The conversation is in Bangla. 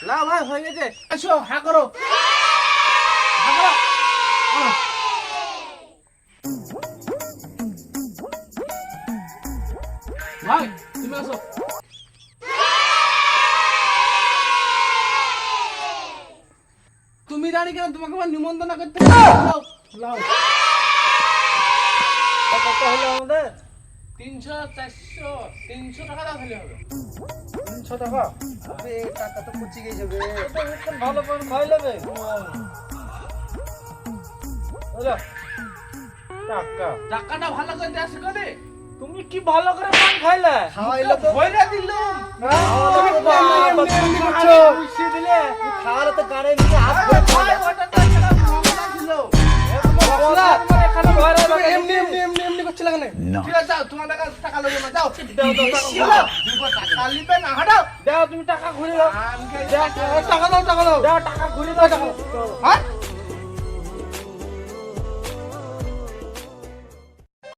লাও ভাই হয়ে গেছে, আসো হা করো, হা করো। ভাই তুমি আসো। তুমি জানি কেন তোমাকে আবার নিমন্ত্রণ করতে লাও লাও। কত হলো আমাদের? 300 400 300 টাকা দাও তাহলে হবে। 300 টাকা? আরে টাকা তো পুচি গেছে বে। এটা একদম ভালো পান খাই লবে। ওলা টাকা টাকাটা ভালো করে দেয়া শিখো দে। তুমি কি ভালো করে পান খাইলে? খাওয়াইলো তো। ভয়রা দিলাম। খাওয়ালে তো এমনি এমনি করছো। পুষিয়ে দিলে। খাওয়ালে তো গাড়ি নিয়ে হাত আরে ধরে ভাই খাওয়ালে। ওটা তো একটা মামলা ছিল। বসলা মানে এখানে ভয় তুমি লাগে। এমনি এমনি এমনি এমনি করছিলে কেন? ঠিক আছে যাও, তোমার টাকা লইবো না, যাও। দাও, দাও, টাকা ছিল, দিব টাকা লিবে না, হাঁটাও। দাও তুমি টাকা ঘুরে দাও। আমকে দাও, টাকা দাও টাকা দাও। দাও টাকা ঘুরে দাও টাকা। হ্যাঁ